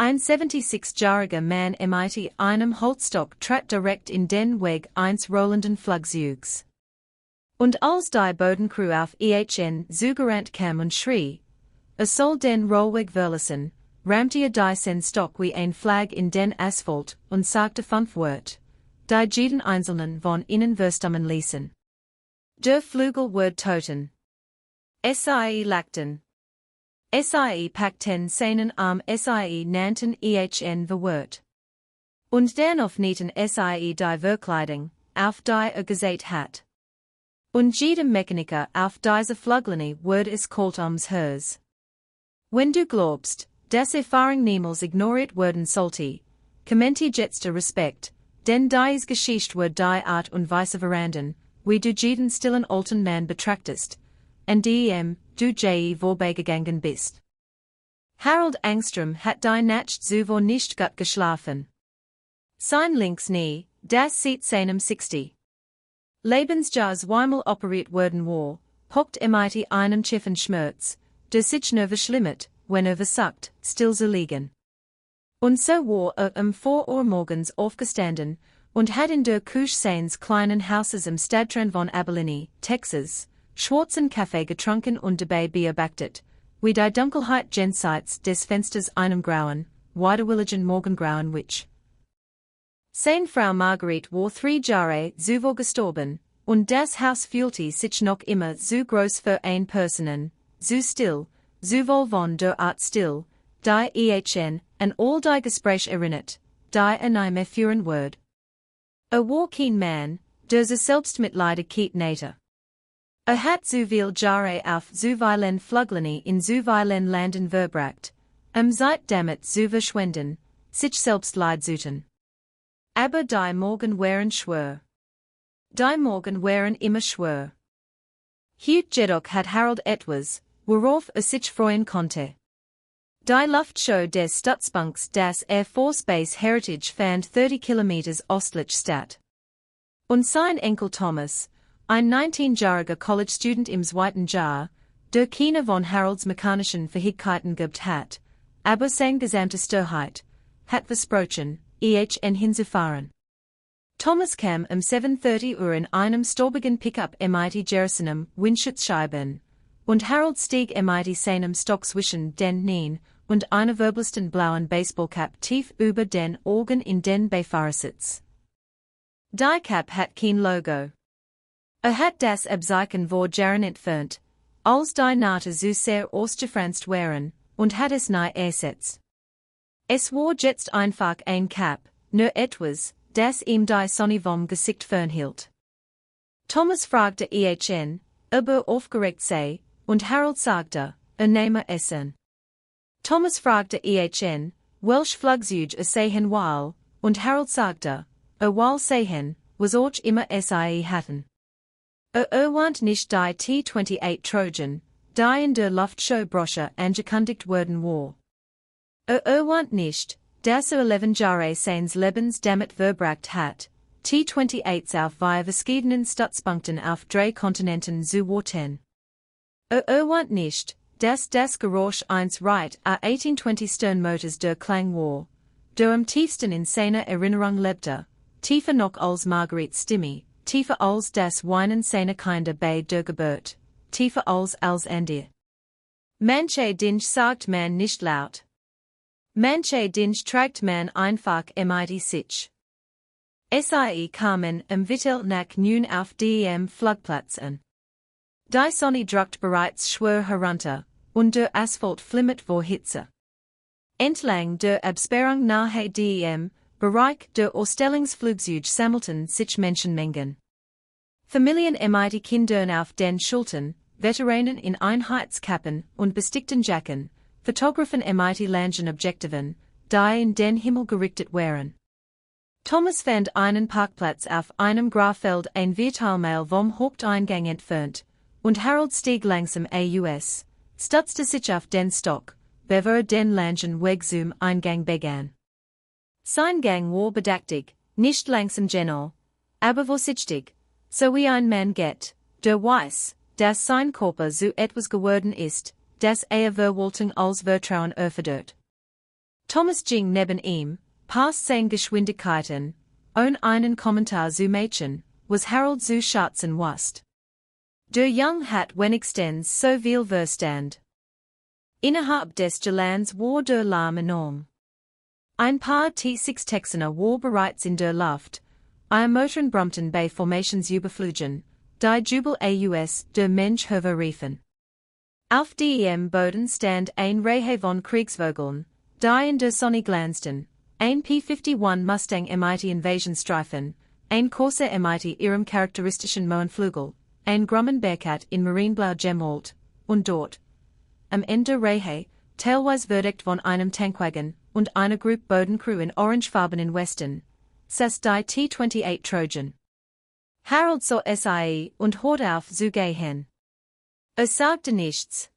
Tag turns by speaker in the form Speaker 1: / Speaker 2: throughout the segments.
Speaker 1: 76-jähriger Mann mit einem Holzstock trat direkt in den Weg eines rollenden Flugzeugs. Und als die Bodencrew auf ihn zugerannt kam und schrie, soll den Rollweg verlassen, rammte die sen Stock wie ein Flag in den Asphalt und sagte 5 Wort, die jeden einzelnen von ihnen verstummen ließen. Der Flügel word toten. Sie lachten. Sie packten seinen Arm, Sie nannten ihn verwirrt. Und dennoch nieten Sie die Verkleidung, auf die gesät hat. Und jedem Mechaniker auf diese Fluglinie word es kalt ums Herz. Wenn du glaubst, dass Erfahrung niemals ignoriert werden sollte, commenti jetste Respekt, denn die Geschichte wird die Art und Weise verandern, wie du jeden stillen alten Mann betrachtest, und du je vorbeigegangen bist. Harold Angstrom hat die Nacht zuvor nicht gut geschlafen. Sein links Knie, das seit seinem 60. Lebensjahr zweimal operiert worden war, hockt mit einem tiefen Schmerz, der sich nur verschlimmert, wenn versagt, still zu liegen. Und so war um 4 Uhr morgens aufgestanden und hat in der Küche seines kleinen Hauses im Stadtrand von Abilene, Texas, schwarzen Kaffee getrunken und dabei beobachtet, wie die Dunkelheit jenseits des Fensters einem grauen, widerwilligen Morgengrauen wich. Seine Frau Marguerite war 3 Jahre zuvor gestorben, und das Haus fühlte sich noch immer zu groß für ein Personen, zu still, sowohl von der Art still, die ihn an all die Gespräch erinnert, die nie mehr führen wird. War kein Mann, der sich selbst Mitleidig kiet nähte. Hat zu viel Jahre auf zuweilen Fluglinie in zuweilen Landen verbracht, Zeit damit zu verschwenden, sich selbst Leid zuten. Aber die Morgen wären schwer. Die Morgen wären immer schwer. Hugh jedoch hat Harold etwas, worauf sich freuen konnte. Die Luftshow des Stützpunkts das Air Force Base Heritage fand 30 Kilometers östlich statt. Und sein Enkel Thomas, ein 19-jähriger College-Student im zweiten Jahr, der keine von Harolds mechanischen Fähigkeiten gehabt hat, aber sein gesamte Sturheit, hat versprochen, ihn hinzufahren. Thomas kam 7:30 Uhr in einem staubigen Pickup mit Jerusalem Windschutzscheiben, und Harold stieg mit seinem Stock zwischen den Knien und einer verblasten blauen Baseballcap tief über den Augen in den Beifahrersitz. Die Cap hat kein Logo. Hat das Abzeichen vor Jahren entfernt, als die Naht so sehr ausgefranst waren, und hat es nie ersetzt. Es war jetzt einfach ein Cap, nur etwas, das ihm die Sonne vom Gesicht fernhielt. Thomas fragte ihn, ob aufgeregt sei, und Harold sagte, nehme es an. Thomas fragte ihn, welch Flugzeug sehen will, und Harold sagte, will sehen, was auch immer sie hatten. Want nicht die T-28 Trojan, die in der Luftshow-Brosche angekündigt worden war. Want nicht, dass 11 Jahre seines Lebens damit verbracht hat, T-28s auf via verschiedenen Stützpunkten auf 3 Kontinenten zu warten. Want nicht, dass das Geräusch eins Wright A1820 Sternmotors der Klang war, der am tiefsten in seiner Erinnerung lebte, tiefer noch als Marguerites Stimme, tiefer als das Weinen seiner Kinder bei der Geburt, tiefer als Andir. Manche Dinge sagt man nicht laut. Manche Dinge trägt man einfach mit sich. Sie kamen Vittel nach nun auf dem Flugplatz an. Die Sonne drückt bereits schwer herunter, und der Asphalt flimmert vor Hitze. Entlang der Absperrung nahe dem Bereich der Ausstellungsflugzeug sammelten sich Menschenmengen. Familien mit Kindern auf den Schultern, Veteranen in Einheitskappen und bestickten Jacken, Fotografen mit langen Objektiven, die in den Himmel gerichtet waren. Thomas fand einen Parkplatz auf einem Grafeld ein Viertelmeil vom Haupteingang entfernt, und Harold stieg langsam aus, stützte sich auf den Stock, bevor den langen Weg zum Eingang begann. Sein Gang war bedächtig, nicht langsam genug, aber vorsichtig, so wie ein Mann geht, der weiß, dass sein Körper so etwas geworden ist, das Verwaltung als Vertrauen erfordert. Thomas ging neben ihm, passt seine Geschwindigkeiten, ohne einen Kommentar zu machen, was Harold zu schätzen wusste. Der Jung hat wenigstens so viel Verstand. Innerhalb des Geländs war der Lärm enorm. Ein paar T6 Texaner war bereits in der Luft, ihre Motoren brummten bei Formationsüberflügen, die Jubel aus der Mensch riefen. Auf dem Boden stand ein Reihe von Kriegsvögeln, die in der Sonne glanzten, ein P-51 Mustang mit Invasionstreifen, ein Corsair mit ihrem charakteristischen Mohnflügel, ein Grumman-Bearcat in Marineblau gemalt, und dort, am Ende der Reihe, teilweise verdeckt von einem Tankwagen und einer Gruppe Bodencrew in orangefarbenen Westen, saß die T-28 Trojan. Harold sah sie und hörte auf zu gehen. Sagte nichts.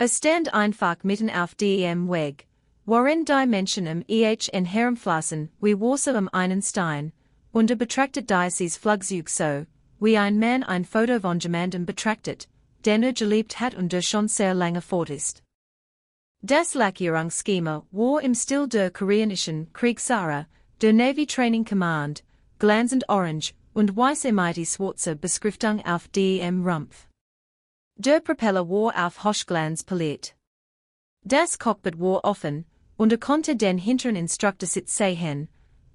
Speaker 1: Stand einfach mitten auf dem Weg, worin die Menschen in herumflossen wie Wasser einen Stein, und betrachtet dieses Flugzeug so, wie ein Mann ein Foto von jemandem betrachtet, der geliebt hat und der schon sehr lange fort ist. Das Lackierungsschema war im Stil der koreanischen Kriegsschare, der Navy Training Command, glanzend orange und weiße mit schwarzer Beschriftung auf dem Rumpf. Der Propeller war auf Hochglanz poliert. Das Cockpit war offen, und konnte den hinteren Instruktorsitz sehen,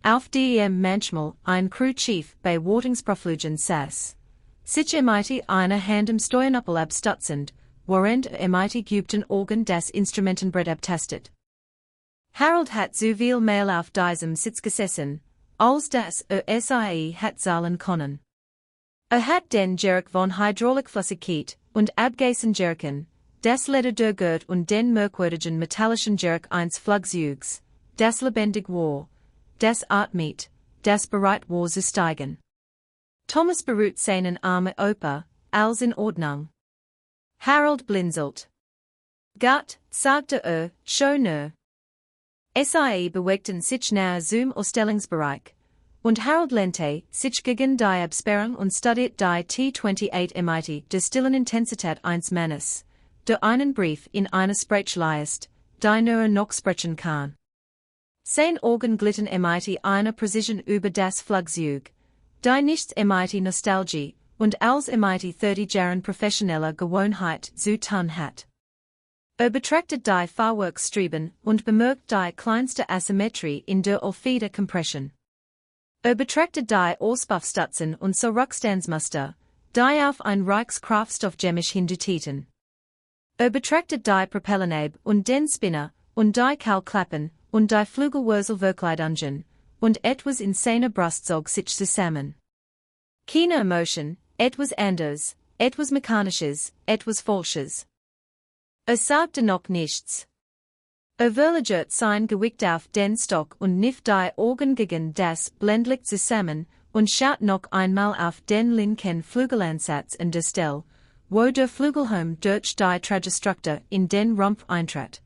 Speaker 1: auf dem manchmal ein Crew-Chief bei Wartungsprüfungen saß. Sich mit einer Hand im Steuernöppel abstutzend, während mit geübten Augen das Instrumentenbrett abtastet. Harold hat so viel mehr auf diesem Sitz gesessen, als das SIE hat zahlen können. Hat den Jerk von Hydraulikflüssigkeit und abgasen Jerken, das Leder der Gurt und den merkwürdigen metallischen Jerk eines Flugzeugs, das lebendig war, das atmet, das bereit war zu steigen. Thomas beruht seinen Arme opa, als in Ordnung. Harold blinzelt. Gott, sagte schon Sie bewegten sich nahe zum Ausstellungsbereich, und Harold lehnte sich gegen die Absperrung und studiert die T-28 mit der stillen Intensität eines Mannes, der einen Brief in eine Sprache liest, die nur noch sprechen kann. Seine Augen glitten mit einer Präzision über das Flugzeug, die nichts mit Nostalgie und als mit 30 Jahren professioneller Gewohnheit zu tun hat. Betrachtet die Fahrwerksstreben und bemerkt die kleinste Asymmetrie in der Feder-Compression. Betrachtet die Auspuffstutzen und Zurückstandsmuster, die auf ein Reichskraftstoffgemisch hindeuten. Betrachtet die Propellerneb und den Spinner und die Kaulklappen und die Flügelwurzelverkleidungen, und etwas in seiner Brust zog sich zusammen. Keine Emotion, etwas anders, etwas Mechanisches, etwas Falsches. Sagte noch nichts. Verlagert sein Gewicht auf den Stock und niff die Augen gegen das Blendlicht zusammen und schaut noch einmal auf den linken Flügelansatz in der Stelle, wo der Flügelhelm durch die Tragestruktur in den Rumpf eintrat.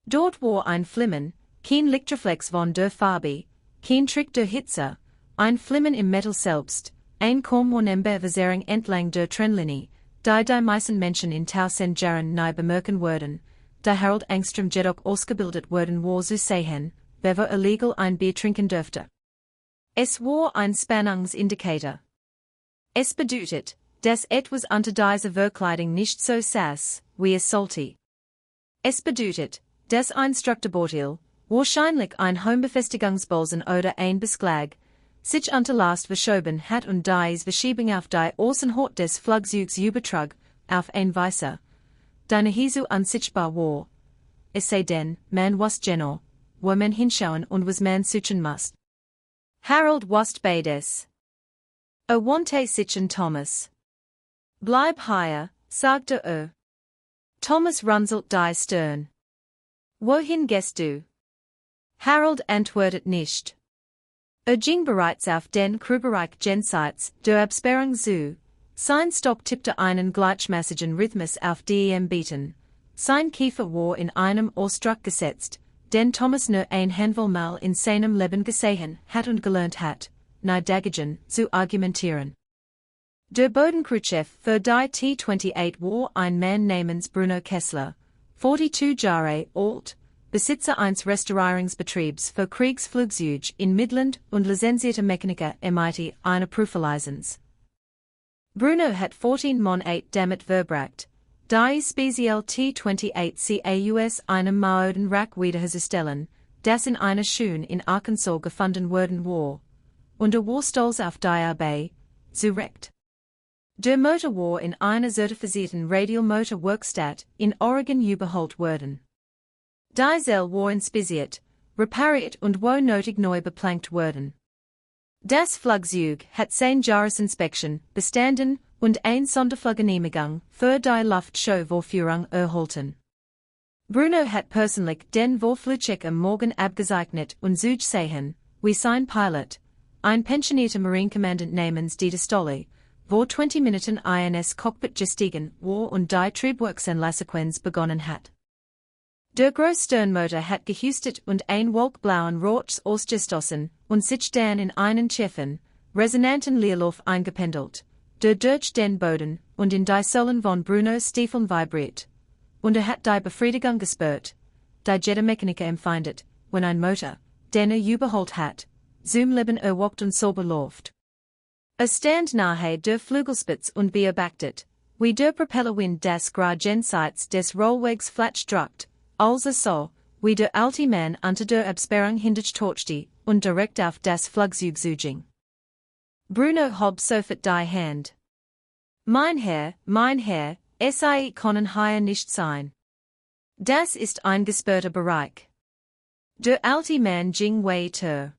Speaker 1: Dort war ein Flimmen, kein Lichtreflex von der Farbe, kein Trick der Hitze, ein Flimmen im Metal selbst, ein kaum wahrnehmbar Verzerrung entlang der Trennlinie, die meisten Menschen in 1000 Jahren nie bemerken würden, da Harold Engström jedoch ausgebildet worden war zu sehen, wer illegal ein Bier trinken dürfte. Es war ein Spannungsindikator. Es bedeutet, dass etwas unter dieser Verkleidung nicht so saß, wie es sollte. Es bedeutet, dass ein Strukturbeutel, wahrscheinlich ein Heimbefestigungsbolzen oder ein Beschlag, sich unter Last verschoben hat und dies Verschiebung auf die Außenhaut des Flugzeugs übertrug, auf ein Weise, die Hisu unsichtbar war. Es sei denn, man wusste genau, wo man hinschauen und was man suchen muss. Harold wusste beides. Wandte sich an Thomas. Bleib hier, sagte Thomas runzelt die Stirn. Wohin gehst du? Harold antwortet nicht. Ging bereits auf den Crewbereich jenseits der Absperrung zu. Sein Stock tippte einen gleichmäßigen Rhythmus auf dem Beaten. Sein Kiefer war in einem Ausdruck gesetzt, den Thomas nur ein Handvoll Mal in seinem Leben gesehen hat und gelernt hat, nahe dagegen zu argumentieren. Der Bodencrewchef für die T-28 war ein Mann namens Bruno Kessler, 42 Jahre alt, Besitzer eines Restaurierungsbetriebs für Kriegsflugzeuge in Midland und lizenzierter Mechaniker MIT eine Prüferlizenz. Bruno hat 14 Mon 8 damit verbracht, die speziell T-28 aus einem Maoden Rack wiederherzustellen, das in einer Schule in Arkansas gefunden worden war, und war stolz auf die Arbeit, zurecht. Der Motor war in einer zertifizierten Radial-Motor-Werkstatt in Oregon überholt worden. Die Zell war inspiziert, repariert und war nötig neu beplankt worden. Das Flugzeug hat 10 Jahresinspektion bestanden und eine Sonderfluggenehmigung für die Luftschauvorführung erhalten. Bruno hat persönlich den Vorflugcheck am Morgen abgesegnet und gesehen, wie sein Pilot, ein pensionierter Marinekommandant namens Dieter Stolle, vor 20 Minuten ins Cockpit gestiegen war und die Triebwerksanlasssequenz begonnen hat. Der Großsternmotor hat gehustet und ein wolkblauen Rauch ausgestoßen und sich dann in einen tiefen, resonanten Leerlauf eingependelt, der durch den Boden und in die Sohlen von Brunos Stiefeln vibriert, und hat die Befriedigung gespürt, die jeder Mechaniker empfindet, wenn ein Motor, den überholt hat, zum Leben erwacht und sauber läuft. Stand nahe der Flügelspitze und beobachtet, wie der Propellerwind das Grajenseits des Rollwegs flatsch drückt, also so, wie der alte Mann unter der Absperrung hindurchtorchte und direkt auf das Flugzeug zuging. Bruno hob sofort die Hand. Mein Herr, Sie können hier nicht sein. Das ist ein gesperrter Bereich. Der alte Mann ging weiter.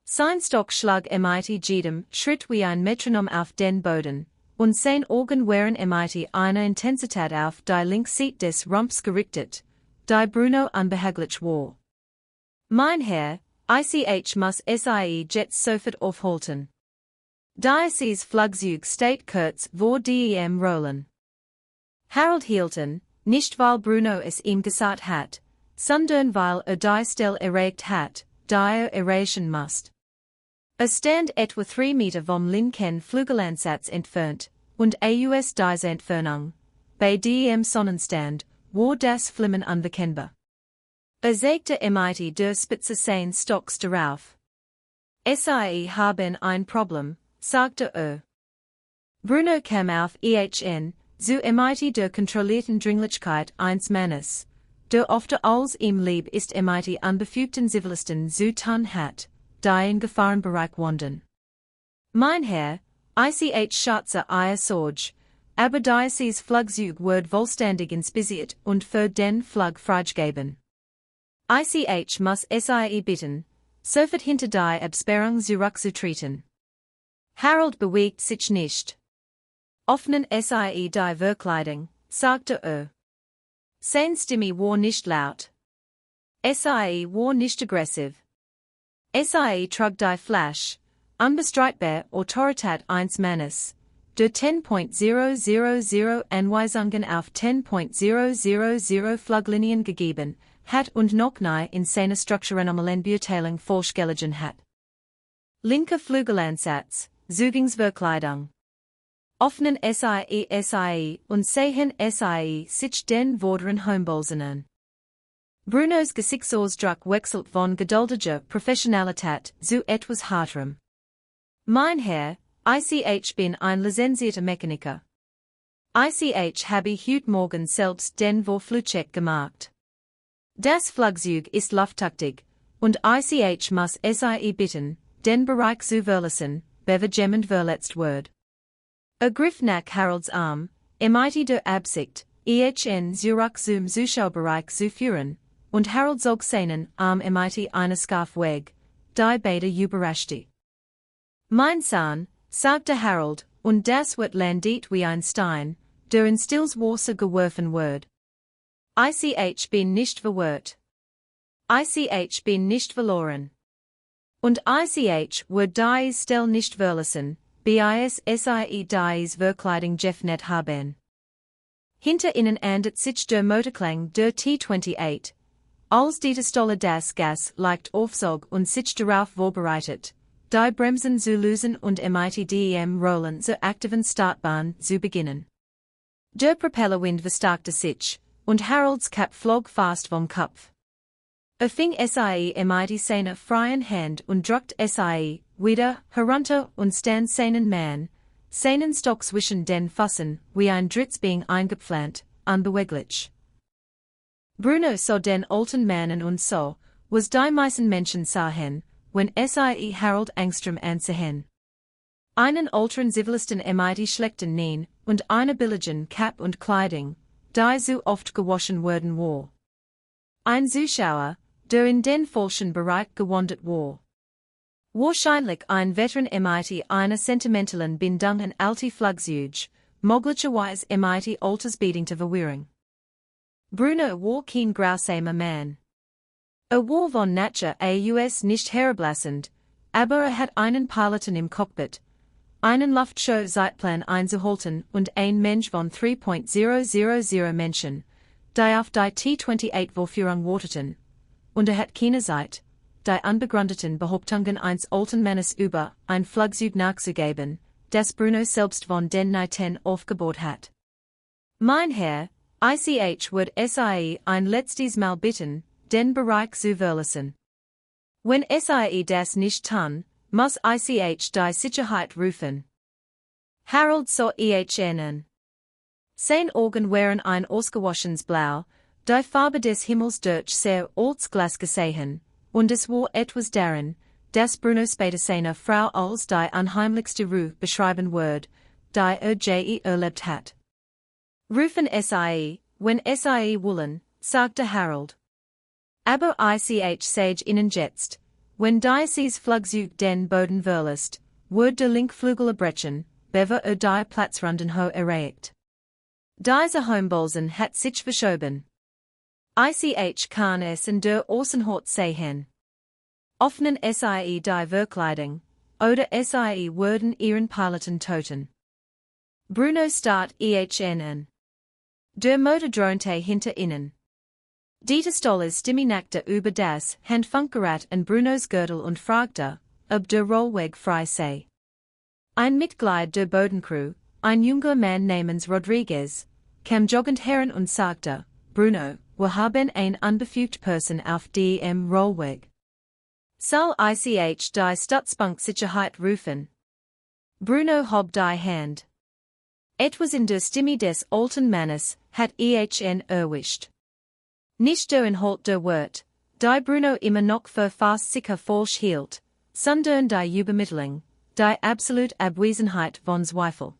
Speaker 1: Sein Stock schlag mit jedem Schritt wie ein Metronom auf den Boden, und sein Augen waren mit einer Intensität auf die Linksseite des Rumpfs gerichtet, die Bruno unbehaglich war. Mein Herr, ich muss Sie jetzt sofort aufhalten. Dieses Flugzeug steht kurz vor dem Rollen. Harold hielten, nicht weil Bruno es ihm gesagt hat, sondern weil die Stelle erreicht hat, die erreichen muss. Stand etwa 3 Meter vom linken Flügelansatz entfernt, und aus dieser Entfernung, bei dem Sonnenstand, war das Flimmen unverkennbar. Sagte mit der Spitze seines Stocks darauf. Sie haben ein Problem, sagte Bruno kam auf zu mit der kontrollierten Dringlichkeit eines Mannes, der oft als ihm lieb ist mit unbefugten Zivilisten zu tun hat, die in Gefahrenbereich wandern. Mein Herr, ich schätze Ihr Sorge, aber dieses Flugzeug wird vollständig inspiziert und für den Flug freigegeben. Ich muss Sie bitten, sofort hinter die Absperrung zurückzutreten. Harold bewegt sich nicht. Öffnen Sie die Verkleidung, sagte Seine Stimme war nicht laut. Sie war nicht aggressiv. Sie trug die Flash, unbestreitbar Autorität eines Mannes, der 10.000 Anweisungen auf 10.000 Fluglinien gegeben hat und noch nie in seiner strukturellen Beurteilung vorgelegen hat. Linker Flügelansatz, Zugangsverkleidung. Öffnen Sie und sehen Sie sich den vorderen Hombolzen an. Brunos Gesichtsausdruck wechselt von geduldiger Professionalität zu etwas harterem. Mein Herr, ich bin ein lizenzierter Mechaniker. Ich habe heute Morgen selbst den Vorflugcheck gemacht. Das Flugzeug ist lufttüchtig, und ich muss Sie bitten, den Bereich zu verlassen, bevor jemand verletzt wird. Griff nach Harolds Arm, mit der Absicht, zurück zum Zuschauerbereich zu führen, und Harold zog seinen Arm mit einer Scarf weg, die beide überraschte. Mein Sohn, sagte Harold, und das wird landet wie ein Stein, der in stilles Wasser geworfen wird. Ich bin nicht verwirrt. Ich bin nicht verloren. Und ich wird die Stelle nicht verlassen, bis Sie dies Verkleidung geöffnet haben. Hinter ihnen ändert sich der Motorklang der T-28, als die Stolle das Gas leicht aufsog und sich darauf vorbereitet, die Bremsen zu lösen und mit dem Rollen zur aktiven Startbahn zu beginnen. Der Propellerwind verstärkte sich, und Harolds Cap flog fast vom Kopf. Fing sie mit seiner freien Hand und druckt sie wieder herunter und stand seinen Mann, seinen Stock zwischen den Füßen, wie ein Dritz being eingepflanzt, unbeweglich. Bruno sah den alten Mannen und so, was die meisten Menschen sahen, wenn sie Harold Engström ansehen. Einen älteren Zivilisten mit schlechten Nähen und einer billigen Cap und Kleidung, die so oft gewaschen worden war. Ein Zuschauer, der in den falschen Bereich gewandert war. Wahrscheinlich ein Veteran mit einer sentimentalen Bindung an alte Flugzeug, möglicherweise mit altersbedingter Verwirrung. Bruno war kein grausamer Mann. War von Natur aus nicht herablassend, aber hat einen Piloten im Cockpit, einen Luftschutzzeitplan einzuhalten und ein Mensch von 3.000 Menschen, die auf die T-28 Vorführung warteten, und hat keine Zeit, die unbegründeten Behauptungen eines alten Mannes über ein Flugzeug nachzugeben, das Bruno selbst von den Nieten aufgebaut hat. Mein Herr, ich würde sie ein letztes Mal bitten, den Bereich zu verlassen. Wenn sie das nicht tun, muss ich die Sicherheit rufen. Harold sah ihn. Sein Augen waren ein ausgewaschenes Blau, die Farbe des Himmels durch sehr altes Glas gesehen, und es war etwas darin, das Bruno später seiner Frau als die unheimlichste Ruhe beschreiben würde, die je erlebt hat. Rufen sie, wenn sie wollen, sagte Harold. Aber ich sage ihnen jetzt, wenn dieses Flugzeug den Boden verlässt, wird der Linkflügel abbrechen, bevor die Platzrunden ho erreicht. Diese Hombolzen hat sich verschoben. Ich kann es in der Außenhaut sehen. Offenen sie die Verkleidung, oder sie würden ihren Piloten töten. Bruno starrt ihn an. Der Motor dröhnte hinter ihnen. Dieter Stolles Stimme nackte über das Handfunkgerät an Brunos Gürtel und fragte, ob der Rollweg frei sei. Ein Mitglied der Bodencrew, ein junger Mann namens Rodriguez, kam joggend heran und sagte, Bruno, wir haben eine unbefugt Person auf dem Rollweg. Soll ich die Stützpunkt-Sicherheit rufen? Bruno hob die Hand. Etwas in der Stimme des alten Mannes hat ihn erwischt. Nicht der Inhalt der Wort, die Bruno immer noch für fast sicher falsch hielt, sondern die Übermittlung, die absolute Abwesenheit von Zweifel.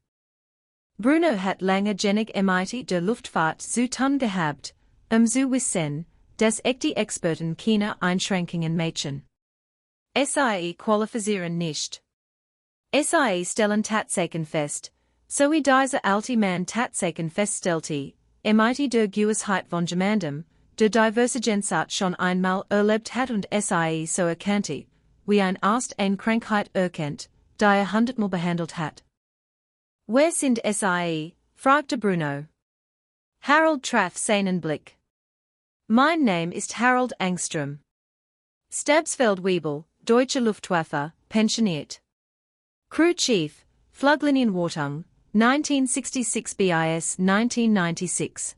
Speaker 1: Bruno hat lange genug mit der Luftfahrt zu tun gehabt, zu wissen, dass die Experten keine Einschränkungen machen. Sie qualifizieren nicht. Sie stellen Tatsachen fest, so wie dieser alte Mann Tatsachen feststellte, mit der Gewissheit von jemandem, der Divergenzart schon einmal erlebt hat und sie so erkannte, wie ein Arzt eine Krankheit erkennt, die 100-mal behandelt hat. Wer sind sie? Fragte Bruno. Harold traf seinen Blick. Mein Name ist Harold Engström. Stabsfeld-Wiebel, Deutsche Luftwaffe, pensioniert. Crew Chief, Fluglinienwartung, 1966 bis 1996.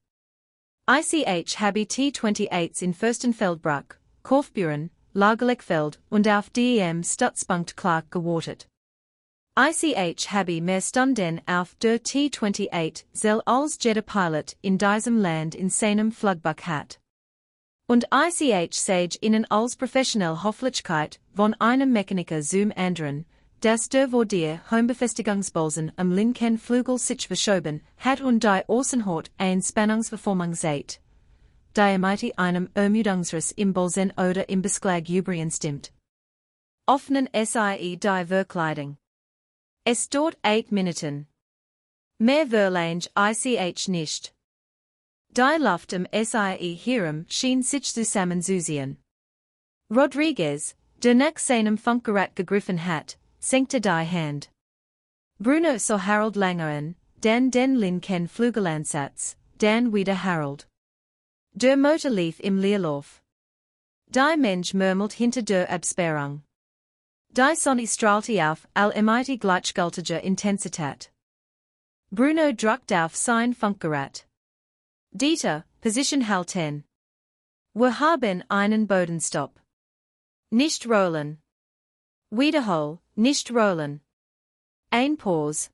Speaker 1: Ich habe T-28s in Fürstenfeldbruck, Kaufbeuren, Lagerleckfeld und auf dem Stützpunkt Clark gewartet. Ich habe mehr Stunden auf der T-28 als jeder Pilot in diesem Land in seinem Flugbuch hat. Und ich sage Ihnen als professionelle Höflichkeit von einem Mechaniker zum anderen, dass der wo der Heimbefestigungsbolzen am linken Flügel sich verschoben hat und die Außenhaut ein Spannungsverformung seht, die mit einem Ermüdungsriss im Bolzen oder im Beschlag übereinstimmt. Offenen sie die Verkleidung. Es dauert 8 Minuten. Mehr verlange ich nicht. Die Luft am sie herum schien sich zusammenzusehen. Rodriguez, der nach seinem Funkgerät gegriffen hat, senkte die Hand. Bruno sah Harold lange an, dann den linken Flügelansatz, dann wieder Harold. Der Motor lief im Leerlauf. Die Mensch murmelt hinter der Absperrung. Die Sonne strahlte auf mit gleichgültiger Intensität. Bruno drückte auf sein Funkgerät. Dieter, Position halten. Wir haben einen Bodenstopp. Nicht rollen. Wiederhol, nicht rollen. Ein Pause.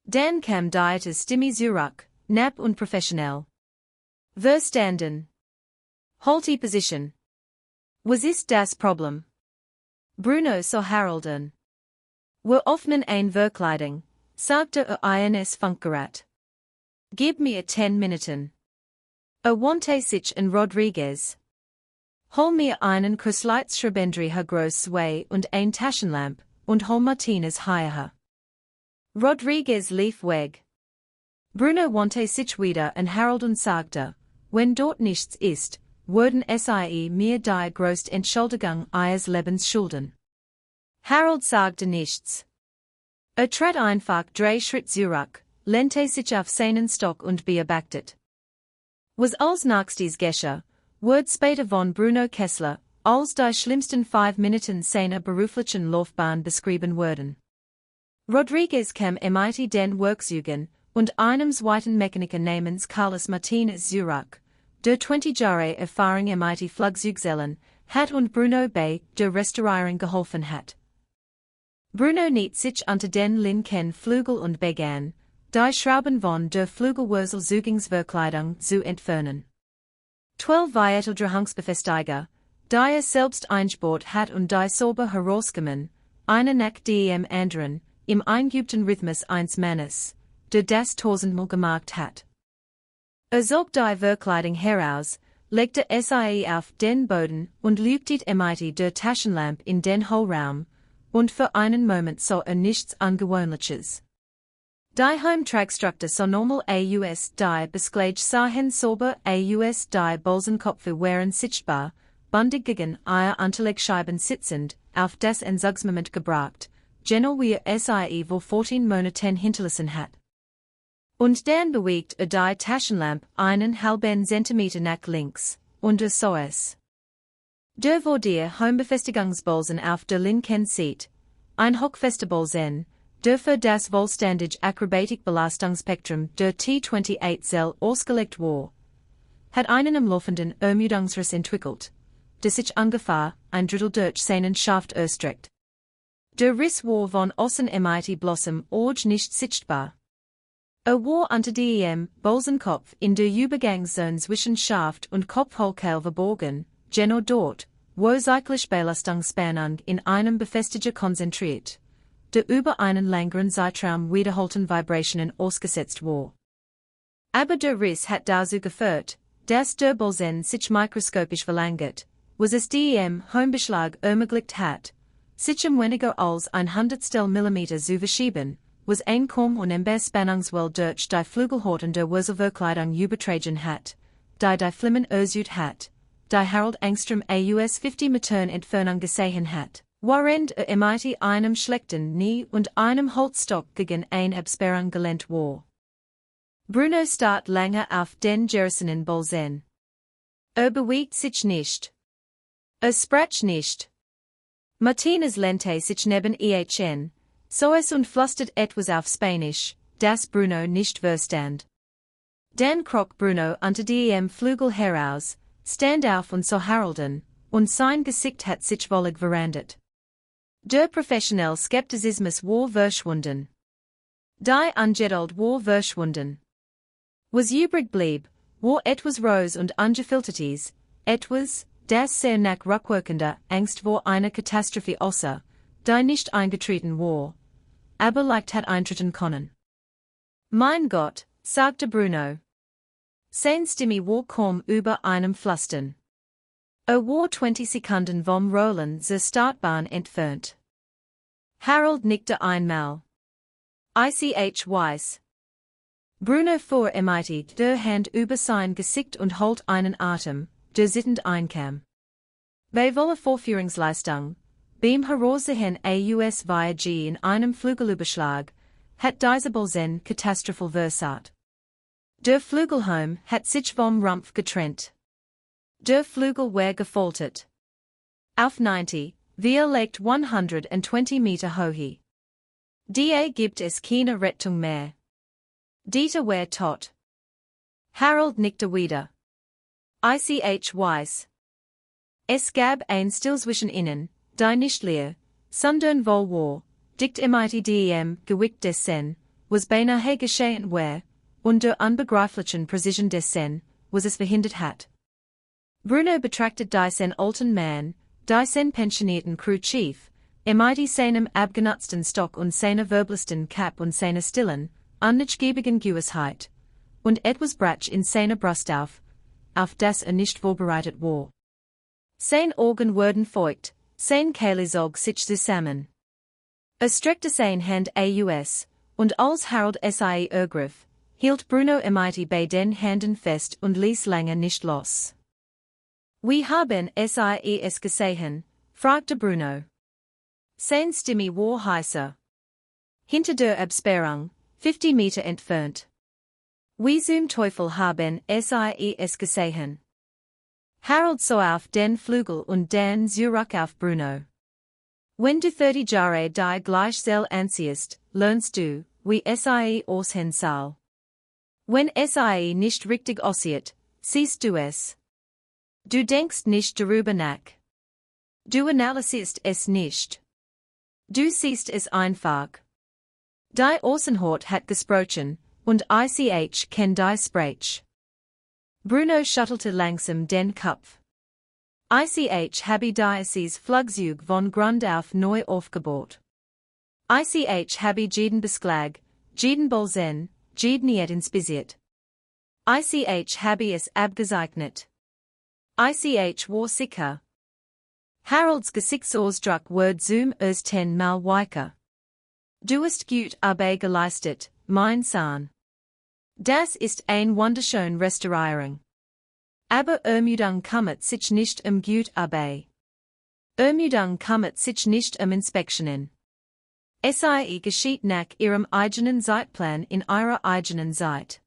Speaker 1: Dan kam dietes Stimme zurück, knapp und professionell. Verstanden. Halt position. Was ist das Problem? Bruno so Harolden. Wir öffnen ein Verkleidung, sagte ins Funkgerät. Gib mir 10 Minuten. Wante sich en Rodriguez. Hol mir einen Kursleitschribendriher Großzwei und ein Taschenlamp, und hol Martinez hierher. Rodriguez lief weg. Bruno wante sich wieder en Harold und sagte, wenn dort nichts ist, würden sie mir die größte Entschuldigung ihres Lebens schulden. Harold sagte nichts. Trat einfach 3 Schritt zurück, lehnte sich auf seinen Stock und beobachtete. Was als nächstes geschah, wurde später von Bruno Kessler, als die schlimmsten 5 Minuten seiner beruflichen Laufbahn beschrieben wurden. Rodriguez kam mit den Werkzeugen und einem zweiten Mechaniker namens Carlos Martinez zurück, der 20 Jahre Erfahrung mit Flugzeugzellen hat und Bruno bei der Restaurierung geholfen hat. Bruno niet sich unter den linken Flügel und begann, die Schrauben von der Flügelwurzelzugungsverkleidung zu entfernen. 12 weitere Drehungsbefestiger, die selbst eingebaut hat und die sauber herausgenommen, eine nach dem anderen, im eingeübten Rhythmus eines Mannes, der das tausendmal gemacht hat. Zog die Verkleidung heraus, legte sie auf den Boden und lügte mit der Taschenlampe in den Hohlraum, und für einen Moment sah nichts Ungewöhnliches. Die Heimtragstruktur so normal aus die Beschläge sahen sauber aus die Bolzenkopfe waren sichtbar, bundig gegen ihr Unterlegscheiben sitzend, auf das Entzugsmoment gebracht, genau wie sie vor 14 Monaten hinterlassen hat. Und dann bewegt die Taschenlampe einen halben Zentimeter nach links, und so es. Der wo der Heimbefestigungsbolzen auf der linken Seite, ein hochfester Bolzen, der für das vollständige Akrobatikbelastungsspektrum der T28-Zell ausgelegt war, hat einen im laufenden Ermüdungsriss entwickelt, der sich ungefähr ein Drittel durch seinen Schaft erstreckt. Der Riss war von außen mit bloßem Auge nicht sichtbar. War unter dem Bolzenkopf in der Übergangszone zwischen Schaft und Kopfhohlkeil verborgen, genau dort, wo zeitliche Belastungsspannung in einem Befestiger konzentriert, der über einen längeren Zeitraum wiederholten Vibrationen ausgesetzt war. Aber der Riss hat dazu geführt, dass der Bolzen sich mikroskopisch verlängert, was es dem Heimbeschlag ermöglicht hat, sich weniger als 100 Millimeter zu verschieben, was ein kaum unembare Spannungswelle durch die Flügelhorten der Wurzelverkleidung übertragen hat, die Flimmen ersucht hat, die Harold Engström aus 50 Metern Entfernung gesehen hat, während mit einem schlechten Knie und einem Holzstock gegen eine Absperrung gelehnt war. Bruno starrt lange auf den gerissenen Bolzen. Bewegt sich nicht. Sprach nicht. Martinez lehnte sich neben ihn, so es und flüstert etwas auf Spanisch, das Bruno nicht verstand. Dann kroch Bruno unter dem Flügel heraus, stand auf und so Harolden, und sein Gesicht hat sich wollig verändert. Der professionelle Skeptizismus war verschwunden. Die Ungeduld war verschwunden. Was übrig blieb, war etwas Rose und Ungefiltertes, etwas, das sehr nach rückwirkender Angst vor einer Katastrophe aussah, die nicht eingetreten war, aber leicht hat eintreten können. Mein Gott, sagte Bruno. Sein Stimme war kaum über einem Flüstern. War 20 Sekunden vom Rollen zur Startbahn entfernt. Harold nickte einmal. Ich weiß. Bruno fuhr mit der Hand über sein Gesicht und holt einen Atem, der sittend einkam. Bei voller Vorführungsleistung, beim Heraussehen aus VG in einem Flügelüberschlag, hat dieser Bolzen katastrophal versagt. Der Flügelhelm hat sich vom Rumpf getrennt. Der Flügel war gefoltert. Auf 90, wir legt 120 Meter hoch. Die gibt es keine Rettung mehr. Dieter war tot. Harold nickte wieder. Ich weiß. Es gab ein Stillzwischen ihnen, die nicht leer, sondern voll war, dicht mit dem Gewicht des Sen, was beinahe geschehen war, und der unbegreiflichen Precision des Sen, was es verhindert hat. Bruno betrachtet die sen alten Mann, die sen pensionierten Crew Chief, mit seinem abgenutzten Stock und seiner verblesten Cap und seiner stillen, unnachgiebigen Gewissheit, und etwas Bratsch in seiner Brust auf das nicht vorbereitet war. Sein Augen wurden feucht, sein Kehle zog sich zusammen. Streckte sein Hand aus, und als Harold sie ergriff, hielt Bruno mit bei den Händen fest und ließ lange nicht los. Wir haben es gesehen, fragte Bruno. Sein Stimme war heißer. Hinter der Absperrung, 50 Meter entfernt. Wir zum Teufel haben es gesehen. Harold sah auf den Flügel und dann zurück auf Bruno. Wenn du 30 Jahre die gleichsel ansiehst, lernst du, wie sie aussehen soll. Wenn sie nicht richtig aussieht, siehst du es. Du denkst nicht darüber nach. Du analysierst es nicht. Du siehst es einfach. Die Außenhaut hat gesprochen, und ich kenn die Sprach. Bruno schüttelte langsam den Kopf. Ich habe dieses Flugzeug von Grund auf neu aufgebaut. Ich habe jeden Beschlag, jeden Bolzen, jeden inspiziert. Ich habe es abgezeichnet. Ich war sicher. Harolds Gesichtsausdruck wurde zum 10 Mal weicher. Du hast gut Arbeit geleistet, mein Sohn. Das ist ein wunderschön Restaurierung. Aber Ermüdung kümmert sich nicht gut Arbeit. Ermüdung kümmert sich nicht Inspektionen. Sie geschieht nach ihrem eigenen Zeitplan in ihrer eigenen Zeit.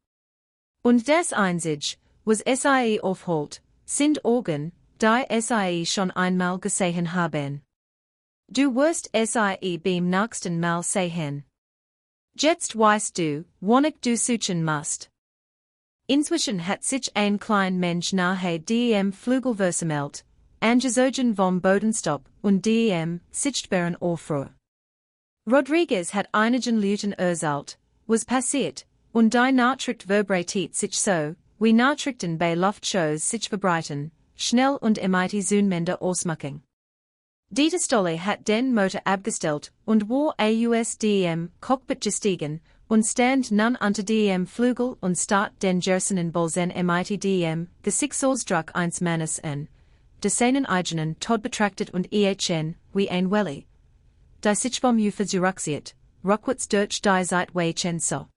Speaker 1: Und das Einzige, was sie aufholt, sind Augen, die sie schon einmal gesehen haben. Du wirst sie beim nächsten Mal sehen. Jetzt weißt du, wonach du suchen musst. Inzwischen hat sich ein klein Mensch nahe dem Flügel versammelt, angezogen vom Bodenstopp und dem sichtbaren Aufruhr. Rodriguez hat einigen Leuten erzählt, was passiert, und die Nachricht vibriert sich so, wie Nachrichten bei Luftshows sich verbreiten, schnell und mit zunehmender Ausmachen. Dieter Stolle hat den Motor abgestellt und war aus dem Cockpit gestiegen und stand nun unter dem Flügel und starrt den Gersenen Bolzen mit dem Gesichtsausdruck eines Mannes an, der seinen eigenen Tod betrachtet und wie ein Welle. Die sich vom Ufer zurückzieht, rückwärts durch die Zeitweichen so.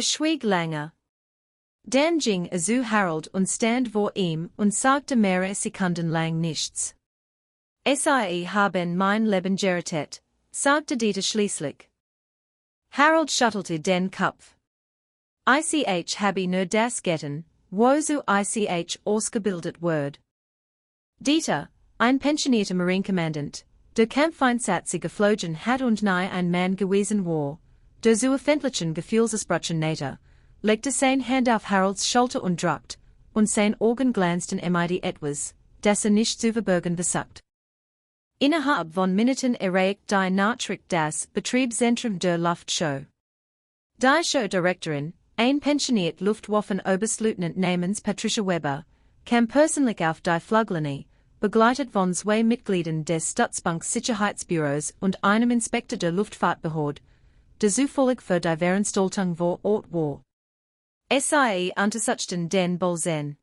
Speaker 1: Schwieg lange. Dann ging zu Harold und stand vor ihm und sagte mehrere Sekunden lang nichts. Sie haben mein Leben gerettet, sagte Dieter schließlich. Harold schüttelte den Kopf. Ich habe nur das getan, wozu ich ausgebildet wurde. Dieter, ein pensionierter Marinekommandant, der Kampfeinsatz geflogen hat und nahe ein Mann gewesen war, der zu öffentlichen Gefühlsausbrüchen nähte, legte sein Hand auf Harolds Schulter und drückt, und sein Augen glänzten mit etwas, das nicht zu verbergen versucht. Innerhalb von Minuten erreicht die Nachricht das Betriebszentrum der Luftshow. Die Showdirektorin, ein pensioniert Luftwaffenoberstleutnant namens Patricia Weber, kam persönlich auf die Fluglinie, begleitet von 2 Mitgliedern des Stützpunktssicherheitsbüros und einem Inspektor der Luftfahrtbehörde, der zufällig für die Veranstaltung vor Ort war. Sie untersuchten den Bolzen.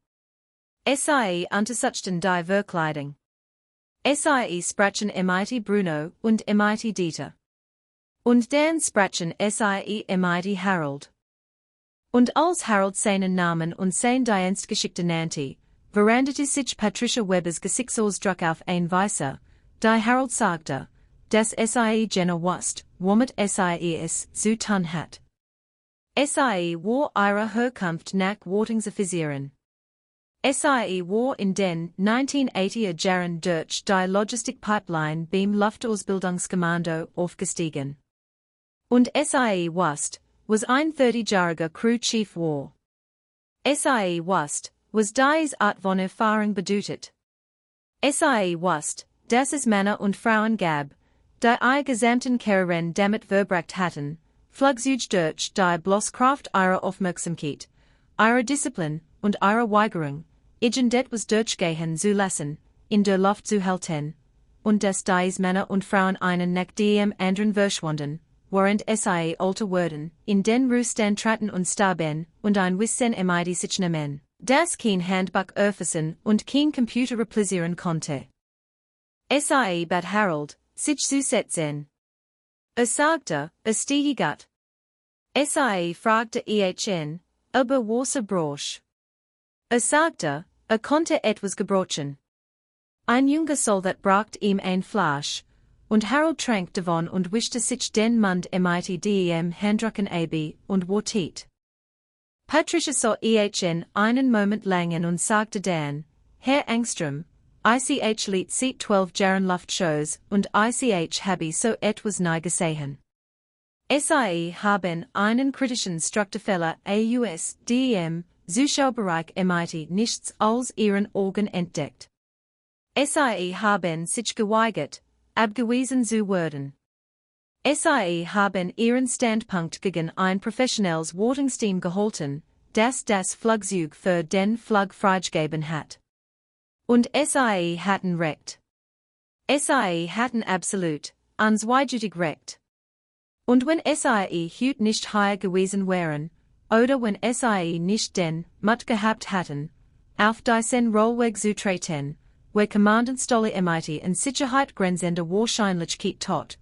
Speaker 1: Sie untersuchten die Verkleidung. Sie sprachen mit Bruno und mit Dieter. Und dann sprachen sie mit Harold. Und als Harold seinen Namen und sein Dienstgeschichte nannte, verwandelte sich Patricia Webers Gesichtsausdruck auf ein Weise, die Harold sagte, dass sie genau wusste, womit sie es zu tun hat. Sie war ihre Herkunft nach Wartungsoffizieren. Sie war in den 1980er Jahren durch die Logistikpipeline beim Luftausbildungskommando aufgestiegen. Und sie wusste, was ein 30-jähriger Crew Chief war. Sie wusste, was dies Art von Erfahrung bedeutet. Sie wusst, dass es Männer und Frauen gab, die ihr gesamten Karrieren damit verbracht hatten, Flugzeug durch die bloß Kraft ihrer Aufmerksamkeit, ihrer Disziplin und ihrer Weigerung, irgendet was durchgehen zu lassen, in der Luft zu halten, und dass dies Männer und Frauen einen nach dem anderen verschwanden, während sie alte wurden, in den Ruhestand traten und starben, und ein Wissen sich nehmen, das kein Handbuch erfassen und kein Computer replizieren konnte. Sie bat Harold, sich zu setzen. Sagte, stehe gut. Sie fragte ihn, aber was brosch. Sagte, konnte etwas gebrochen. Ein junger Soldat brachte ihm ein Flasch, und Harold trank davon und wischte sich den Mund mit dem Handrücken ab und wartet. Patricia sah ihn einen Moment lang an und sagte dann, Herr Engström, ich liet seit 12 Jahren Luftshows und ich habe so etwas nie gesehen. Sie haben einen kritischen Strukturfehler aus dem Zuschauerbereich mit nichts als ihren Augen entdeckt. Sie haben sich geweigert, abgewiesen zu werden. Sie haben ihren Standpunkt gegen ein professionelles Wartungsteam gehalten, das Flugzeug für den Flug freigegeben hat. Und Sie hatten recht. Sie hatten absolut, unzweideutig recht. Und wenn Sie heute nicht hier gewesen wären, oder wenn Sie nicht den Mut gehabt hatten, auf diesen Rollweg zu treten, wo Kommandantenstelle und Sicherheit grenzende Wahrscheinlichkeit tot,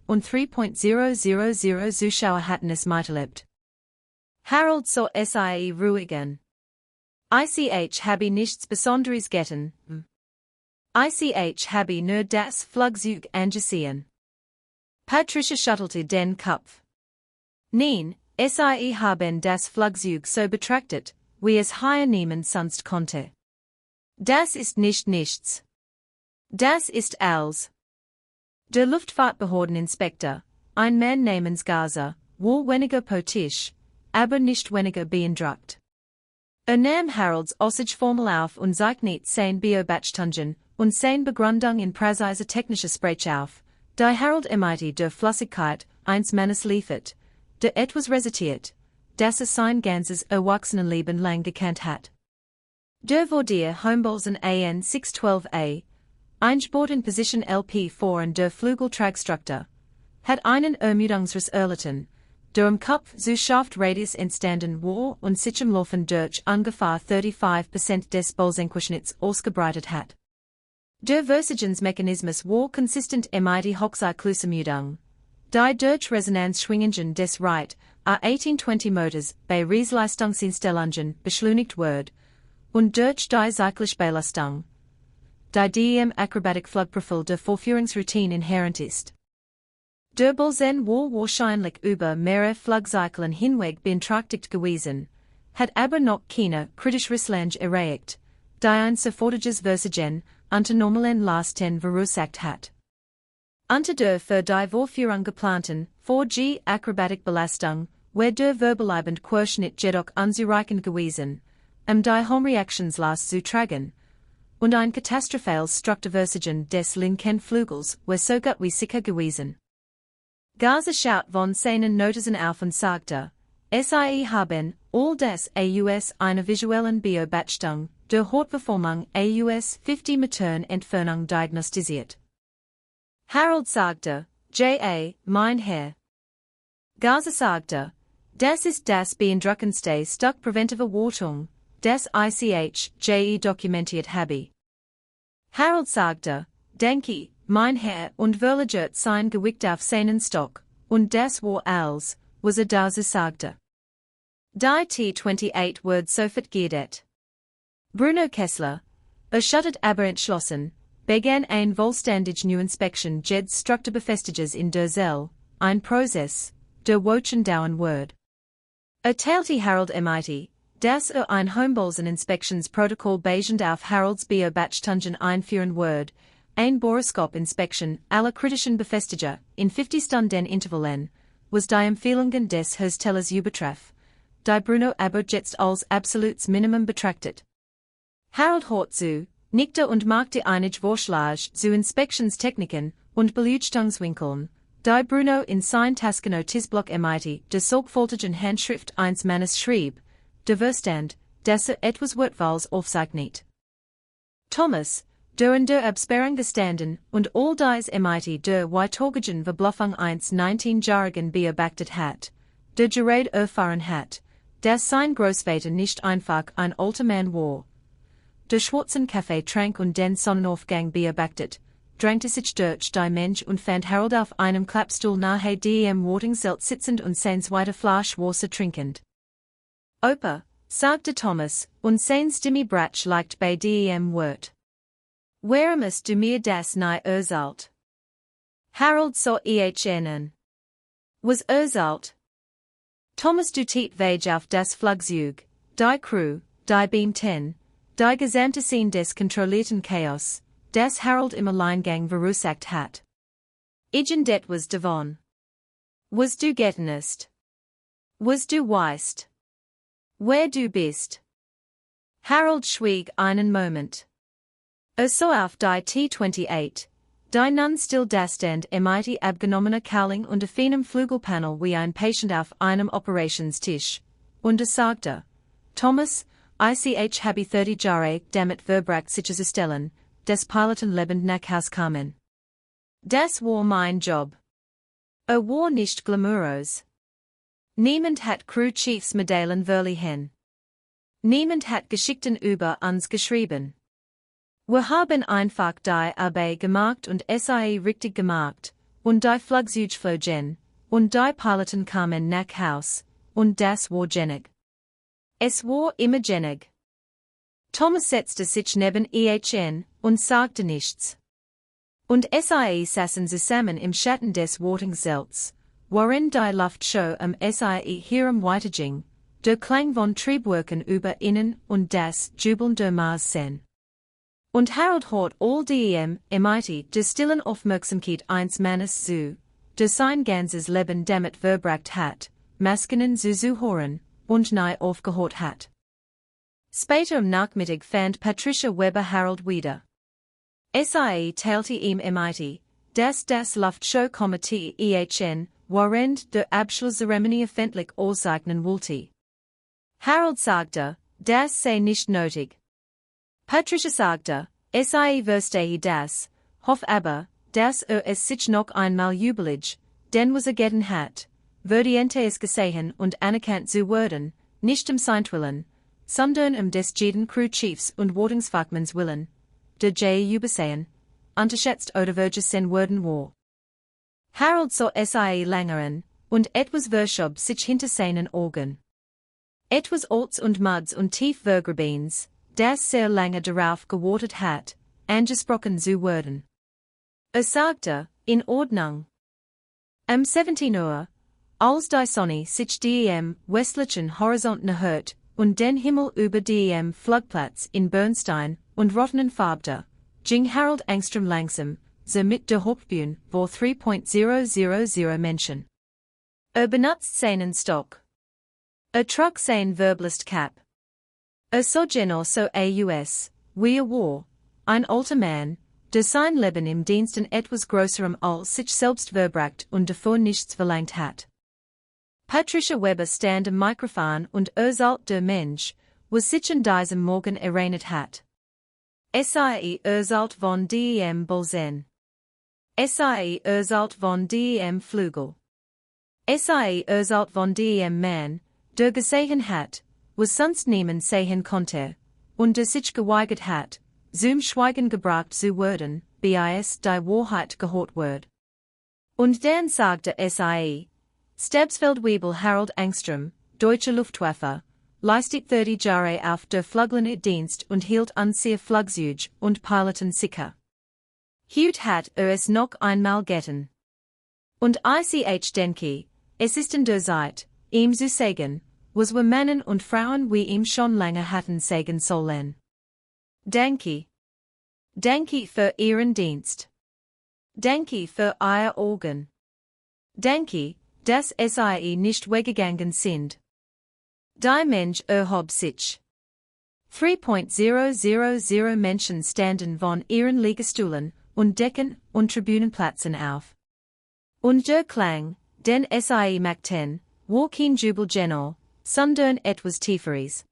Speaker 1: und 3.000 Zuschauer hatten es miterlebt. Harold sah Sie ruhig an. Ich habe nichts Besonderes getan. Ich habe nur das Flugzeug angesehen. Patricia schüttelte den Kopf. Nein, Sie haben das Flugzeug so betrachtet, wie es hier niemand sonst konnte. Das ist nicht nichts. Das ist alles. Der Luftfahrtbehördeninspektor, ein Mann namens Gaza, war weniger potisch, aber nicht weniger beeindruckt. Nahm Harolds Aussage formal auf und zeichnete sein Beobachtungen und sein Begründung in präziser technischer Sprache auf, die Harold der Flüssigkeit eines Mannes liefert, der etwas resultiert, das sein ganzes Erwachsenenleben lang gekannt hat. Der war der Homebolzen an 612a, Einsport in Position LP4 und der Flügeltragstruktur, hat einen Ermüdungsriss erlitten, der im Kopf zu scharft Radius entstanden war und sich im Laufen durch ungefähr 35% des Bolzenquerschnitts ausgebreitet hat. Der Versigensmechanismus war konsistent mit Hochzyklusermüdung, die durch Resonanzschwingungen des Reit A1820 Motors bei Riesleistungsinstellungen beschleunigt wird, und durch die cyclische Belastung, die dem Akrobatikflugprofil der Vorführungsroutine inhärent ist. Der Bolzen war wahrscheinlich über mehrere Flugzyklen hinweg beeinträchtigt gewesen, hat aber noch keine kritische Risslange erreicht, die ein sofortiges Versagen unter normalen Lasten verursacht hat. Unter der für die Vorführung geplanten 4G Akrobatikbelastung war der verbleibende Querschnitt jedoch unzureichend gewesen, die Homereactionslast zu tragen, und ein katastrophales Strukturversagen des linken Flügels war so gut wie sicher gewesen. Gaza schaut von seinen Notizen auf und sagte, Sie haben all das aus einer visuellen Beobachtung der Hortverformung aus 50 Metern Entfernung diagnostiziert. Harold sagte, mein Herr. Gaza sagte, das ist das beeindruckendste Stück präventive Wartung, das ich dokumentiert habe. Harold sagte, denke, mein Herr, und verlagert sein Gewicht auf seinen Stock, und das war alles, was da so sagte. Die T-28 wird sofort gerettet. Bruno Kessler, erschüttert aber entschlossen, begann ein vollständig new Inspection jeds Strukturbefestiges in der Zelle, ein Prozess, der Wochen dauern wird. Teilte Harold dass ein Homebolzen-Inspektionsprotokoll basierend auf Harolds Beobachtungen einführen wird, ein Bohroscope-Inspection aller kritischen Befestiger in 50 Stunden Intervallen, was die Empfehlungen des Herstellers übertraf, die Bruno aber jetzt als absolutes Minimum betrachtet. Harold Hort zu, nickte und machte einige Vorschläge zu Inspektionstechniken und Beleuchtungswinkeln, die Bruno in sein Taskenotisblock mit der sorgfältigen Handschrift eines Mannes schrieb, der Verstand, dass etwas Wortwahls aufzeichnet. Thomas, der in der Absperrung gestanden und all dies mit der weitogenen Verbluffung eines 19-jährigen beobachtet hat, der gerade erfahren hat, dass sein Großvater nicht einfach ein alter Mann war. Der schwarzen Kaffee trank und den Sonnenaufgang beobachtet, drängte sich durch die Mensch und fand Harold auf einem Klappstuhl nahe dem Wartungszelt sitzend und sein zweite Flasch Wasser trinkend. Opa, sagte Thomas, und sein Stimme Bratsch leicht bei dem Wort. Warum hast du mir das nie erzählt? Harold sah an. Was erzählt? Thomas du tiet Weg auf das Flugzeug, die Crew, die Beam 10, die gesamte Scene des kontrollierten Chaos, das Harold im Alleingang verursacht hat. Igen det was davon. Was du gettenest? Was du weißt? Wer du bist? Harold schwieg einen Moment. Sah auf die T-28, die nun still dastand mit abgenommener Cowling und feinem Flügelpanel wie ein Patient auf einem Operationstisch, und sagte, Thomas, ich habe 30 Jahre damit verbracht sich zu stellen, des Piloten lebend nach Haus kamen. Das war mein Job. War nicht glamourös. Niemand hat Crew Chiefs Medaillen verliehen. Niemand hat Geschichten über uns geschrieben. Wir haben einfach die Arbeit gemacht und sie richtig gemacht, und die Flugzeug flogen, und die Piloten kamen nach Haus, und das war genug. Es war immer genug. Thomas setzte sich neben ihn und sagte nichts. Und sie saßen zusammen im Schatten des Wartungszelts, worin die Luftshow sie herumweiterging, der Klang von Triebwerken über ihnen und das Jubeln der Mars-Sen. Und Harold hort all dem mit der stillen Aufmerksamkeit eines Mannes zu, der sein ganzes Leben damit verbracht hat, Maskinen zu hören, und nie aufgehört hat. Später am Nachmittag fand Patricia Weber Harold wieder. Sie teilte ihm mit, dass das Luftshow-Komitee während der Abschlusszeremonie öffentlich auszeichnen wollte. Harold sagte, das sei nicht nötig. Patricia sagte, verstehe das, hoff aber, dass es sich noch einmal jubeligt, denn was getan hat, würde es gesehen und anerkannt zu werden, nicht Seintwillen, sondern des jeden Crew Chiefs und Wartungsfachmanns Willen, der übersehen, unterschätzt oder vergessen worden war. Harold sah lange an, und etwas verschob sich hinter seinen Augen. Etwas Alts und Muds und Tiefvergrabens, das sehr lange darauf gewartet hat, angesprochen zu werden. Sagte, in Ordnung. 17 Uhr, als die Sonne sich dem westlichen Horizont nähert und den Himmel über dem Flugplatz in Bernstein und Rottenen farbte, ging Harold Angstrom langsam, so mit der Hauptbühne vor 3.000 Menschen. Benutzt seinen Stock. Trug sein Verblist Cap. So genau so aus, wie war, ein alter Mann, der sein Leben im Diensten etwas Größerem als sich selbst verbracht und davor nichts verlangt hat. Patricia Weber stand am Mikrofon und erzählt der Mensch, was sich an diesem Morgen erinnert hat. Erzählt von dem Bolzen. Erzählt von dem Flügel. Erzählt von dem Mann, der gesehen hat, was sonst niemand sehen konnte, und der sich geweigert hat, zum Schweigen gebracht zu werden, bis die Wahrheit gehört wird. Und dann sagte Stabsfeldwebel Harold Angstrom, Deutsche Luftwaffe, leistet 30 Jahre auf der Fluglinendienst und hielt an sehr Flugzeug und Piloten sicher. Heut hat es noch einmal getan. Und ich denke, es ist in der Zeit, ihm zu sagen, was wir Männern und Frauen wie ihm schon lange hatten sagen sollen. Danke. Danke für Ihren Dienst. Danke für Ihr Augen. Danke, dass Sie nicht weggegangen sind. Die Mensch erhob sich. 3.000 Menschen standen von ihren Liegestuhlen und Decken und Tribünenplätzen auf. Und der Klang, den sie machten, war kein Jubel Genor, sondern etwas Tieferes.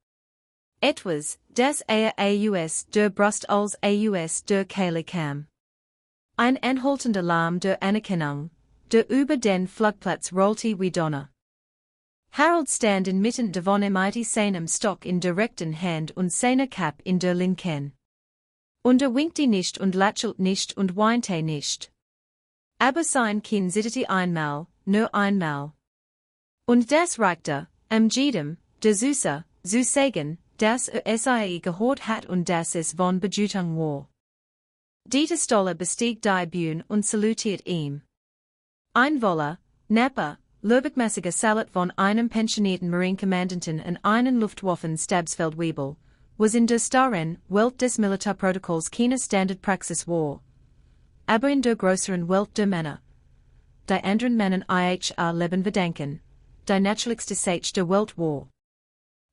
Speaker 1: Etwas, das eher aus der Brust als aus der Kehle kam. Ein anhaltender Lärm der Anerkennung, der über den Flugplatz rollte wie Donner. Harold stand inmitten davon seinem Stock in der rechten Hand und seiner Cap in der linken. Und winkte nicht und lächelt nicht und weinte nicht. Aber sein Kinn zitterte einmal, nur einmal. Und das reichte, jedem, der Süße, zu sagen, dass sie gehört hat und dass es von Bedeutung war. Dieter Stoller bestieg die Bühne und salutiert ihm. Ein Woller, Napper, Lübeckmäßiger Salat von einem pensionierten Marinekommandanten und einen Luftwaffen-Stabsfeldwebel, was in der starren Welt des Militärprotokolls keine Standardpraxis war. Aber in der größeren Welt der Männer, die anderen Männern ihr Leben verdanken, die natürlichste Sache der Welt war.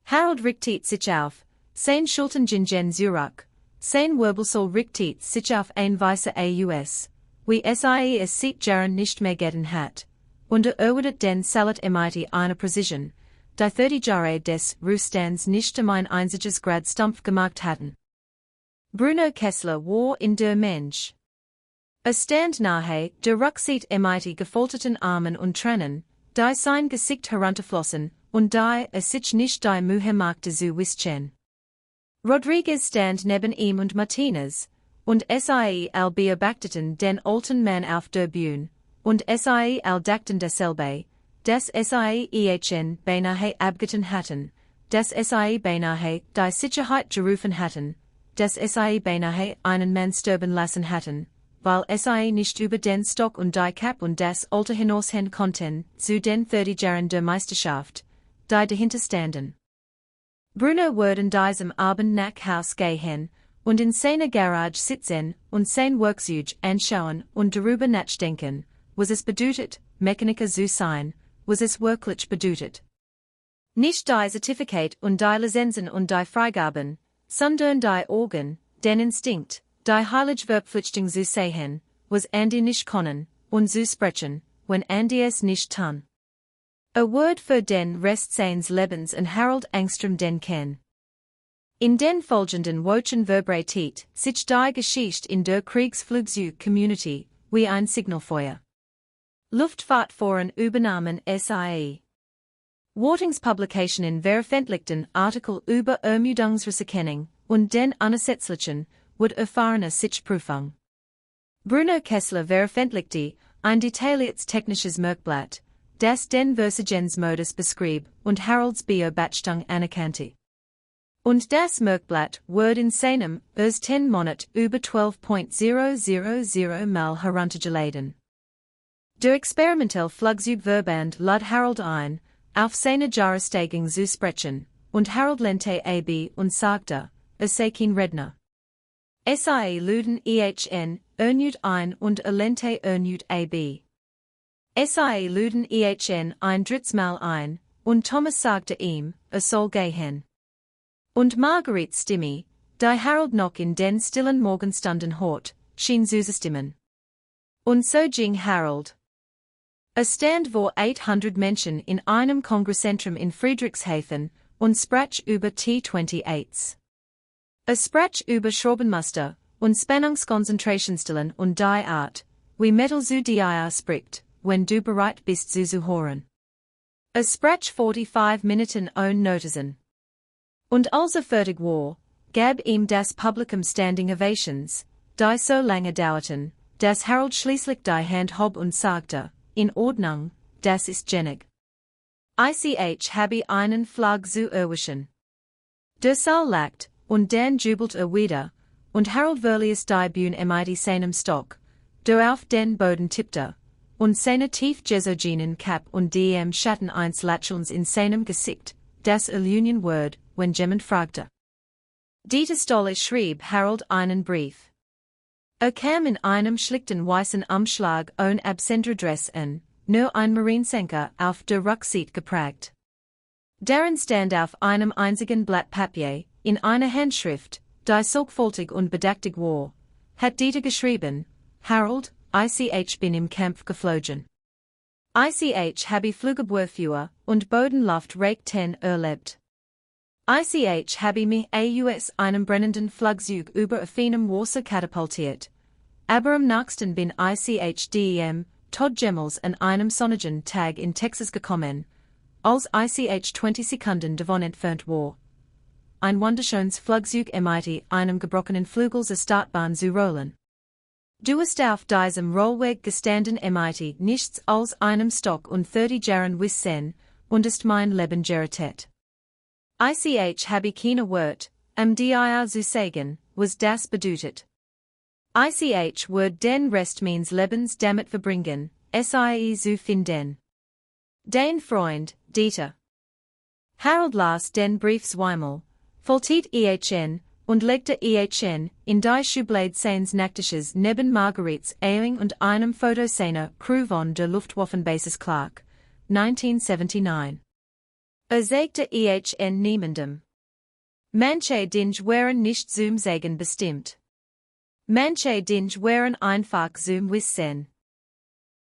Speaker 1: Harold richtet sich auf, sein Schultern gingen zurück, sein Wirbelsäul richtet sich auf ein weißer Aus, wie sie es seit Jahren nicht mehr getan hat, und erwartet den Salat mit einer Präzision, die 30 Jahre des Ruhestands nicht ein einziges Grad stumpf gemacht hatten. Bruno Kessler war in der Mensch. Stand nahe, der Rücksicht mit gefolterten Armen und Tränen, die sein Gesicht herunterflossen, und die sich nicht die Mühe machte zu wischen. Rodriguez stand neben ihm und Martinez, und sie beobachteten den alten Mann auf der Bühne, und sie dachten dasselbe, dass sie beinahe abgetan hatten, dass sie beinahe die Sicherheit gerufen hatten, dass sie beinahe einen Mann sterben lassen hatten, weil sie nicht über den Stock und die Cap und das Alter hinausgehen konnten, zu den 30 Jahren der Meisterschaft, die dahinter standen. Bruno wurde in diesem Abend nach Haus gehen, und in seiner Garage sitzen und sein Werkzeug anschauen und darüber nachdenken, was es bedeutet, Mechaniker zu sein, was es wirklich bedeutet. Nicht die Certificate und die Lizenzen und die Freigaben, sondern die Organ, den Instinkt, die heilige Verpflichtung zu sehen, was Andy nicht können, und zu sprechen, wenn Andy es nicht tun. A Word für den Rest seines Lebens und Harold Angstrom den Ken. In den folgenden Wochen verbreitet sich die Geschichte in der Kriegsflugzeug-Community wie ein Signalfeuer. Luftfahrtforen übernahmen SAE. Wartungspublikationen veröffentlichten Artikel über Ermüdungsriskerkennung und den unersetzlichen, wird erfahrene Sichtprüfung. Bruno Kessler veröffentlichte ein detailliertes technisches Merkblatt, das den Versigensmodus beschrieb und Harolds Beobachtung anerkannte. Und das Merkblatt wurde in seinem ersten Monat über 12.000 Mal heruntergeladen. Der experimentelle Flugzeugverband lud Harold ein, auf seine Jahresteigung zu sprechen, und Harold lehnte ab und sagte, sei kein Redner. Sie luden erneut ein und lehnte erneut ab. Sie luden ein drittes Mal ein, und Thomas sagte ihm, soll gehen. Und Margarets Stimme, die Harold noch in den stillen Morgenstunden hört, schien zu stimmen. Und so ging Harold. Stand vor 800 Menschen in einem Kongresszentrum in Friedrichshafen und sprach über T-28s. Sprach über Schraubenmuster und Spannungskonzentrationsstellen und die Art, wie Metal zu dir spricht, wenn du bereit bist zu hören. Sprach 45 Minuten ohne Notizen. Und als fertig war, gab ihm das Publikum Standing Ovations, die so lange dauerten, dass Harold schließlich die Hand hob und sagte, in Ordnung, das ist genug. Ich habe einen Flug zu erwischen. Der Saal lacht, und dann jubelt wieder, und Harold verließ die Bühne mit seinem Stock, der auf den Boden tippte, und seine tief jesogenen Cap und dem Schatten eines Lächelns in seinem Gesicht, das Illusion Word, wenn jemand fragte. Dieter Stoller schrieb Harold einen Brief. Kam in einem schlichten weißen Umschlag ohne Absenderadresse an, nur ein Marinesenker auf der Rückseite geprägt. Darin stand auf einem einzigen Blatt Papier, in einer Handschrift, die sorgfältig und bedächtig war, hat Dieter geschrieben, Harold, ich bin im Kampf geflogen. Ich habe Flugabwehrführer und Bodenluft Rake 10 erlebt. Ich habe mich aus einem brennenden Flugzeug über offenem Wasser katapultiert. Aber am nächsten bin ich dem Todd Gemmels an einem sonnigen Tag in Texas gekommen, als ich 20 Sekunden davon entfernt war. Ein wunderschönes Flugzeug mit einem gebrochenen Flügel zur Startbahn zu rollen. Du hast auf diesem Rollweg gestanden mit nichts als einem Stock und 30 Jahren Wissen, und ist mein Leben gerettet. Ich habe keine Wort, dir zu sagen, was das bedeutet. Ich würde den Rest meines Lebens damit verbringen, sie zu finden. Dein Freund, Dieter. Harold las den Brief zweimal, faltet ihn, und legte ihn in die Schublade seines Nachttisches neben Margaretes Ewing und einem Foto seiner Crew von der Luftwaffenbasis Clark, 1979. Sagte ihn niemandem. Manche Dinge waren nicht zum Sagen bestimmt. Manche Dinge waren einfach zum Wissen.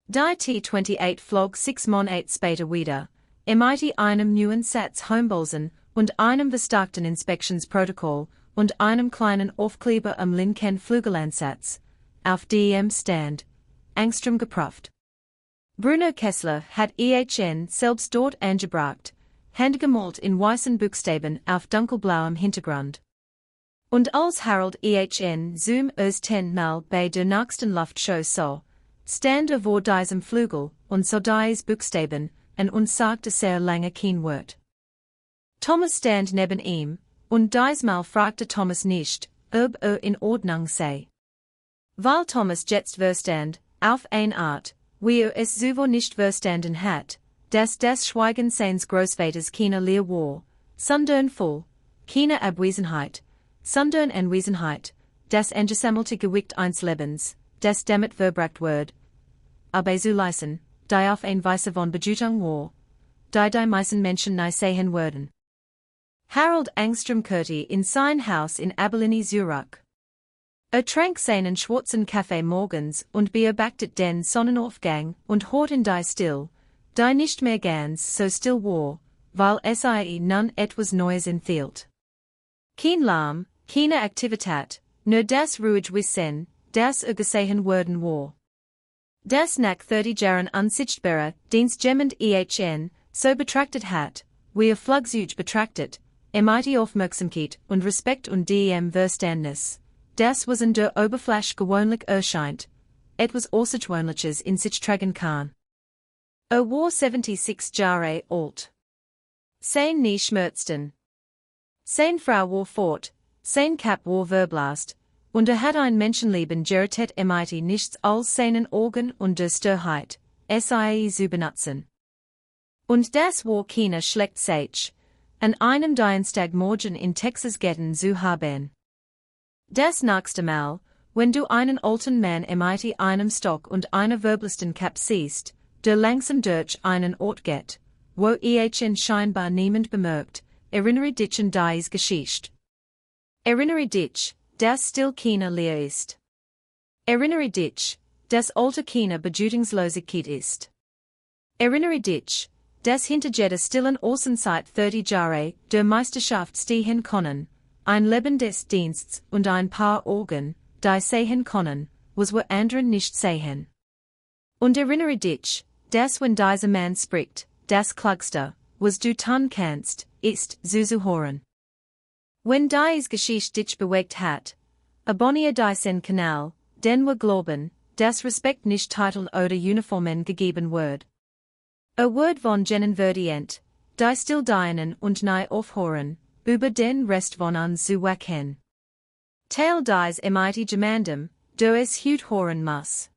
Speaker 1: Die T-28 flog 6 Monate später wieder, mit einem neuen Satz Hombolzen und einem verstärkten Inspektionsprotokoll und einem kleinen Aufkleber am linken Flügelansatz, auf dem stand, Angstrom geprüft. Bruno Kessler hat ihn selbst dort angebracht, handgemalt in weißen Buchstaben auf dunkelblauem Hintergrund. Und als Harold ihn zum ersten Mal bei der nächsten Luftshow sah, stand vor diesem Flügel und sah dies Buchstaben und sagte sehr lange kein Wort. Thomas stand neben ihm, und diesmal fragte Thomas nicht, ob in Ordnung sei. Weil Thomas jetzt verstand, auf eine Art, wie es zuvor nicht verstanden hat, dass das Schweigen seines Großvaters keine Leer war, sondern voll, keine Abwesenheit, sondern Anwesenheit, das angesammelte Gewicht eines Lebens, das damit verbracht wird, aber zu leisten, die auf eine Weise von Bedeutung war, die meisten Menschen nie sehen würden. Harold Angstrom kehrte in sein Haus in Abilene, Zurich. Trank seinen schwarzen Kaffee morgens und beobachtete den Sonnenaufgang und hörte die still, die nicht mehr ganz so still war, weil es nun etwas Neues enthielt. Kein Lärm, keine Aktivität, nur das ruhige Wissen, das gesehen worden war. Das nach 30 Jahren unsichtbare, dienstjemand ihn, so betrachtet hat, wie Flugzeug betrachtet, mit Aufmerksamkeit und Respekt und dem Verständnis, das was in der Oberfläche gewöhnlich erscheint, etwas Außergewöhnliches in sich tragen kann. War 76 Jahre alt. Sein Knie schmerzten. Seine Frau war fort, sein Kap war verblasst, und hat ein Menschenleben gerettet mit nichts als seinen Augen und der Sturheit, sie zu benutzen. Und das war keine schlechte Sache, an einem Dienstagmorgen in Texas gehen zu haben. Das nächste Mal, wenn du einen alten Mann mit einem Stock und einer verblassten Kap siehst, der langsam durch einen Ort geht, wo ihn scheinbar niemand bemerkt, erinnere dich an dies Geschichte. Erinnere dich, dass still keine Leer ist. Erinnere dich, dass alte keine Bedeutungslosigkeit ist. Erinnere dich, dass hinter jeder stillen Außenzeit 30 Jahre der Meisterschaft stehen können, ein Leben des Dienstes und ein paar Augen, die sehen können, was wir anderen nicht sehen. Und erinnere dich, dass wenn dieser Mann spricht, das Klagste, was du tun kannst, ist, zu hören. Wenn dies Geschichte dich bewegt hat, abonniere diesen Kanal, denn wir glauben, dass Respekt nicht Titel oder Uniformen gegeben wird. Word von jenen verdient, die still dienen und nie aufhören, über den Rest von uns zu wachen. Teil dies mit jemandem, du es hut hören muss.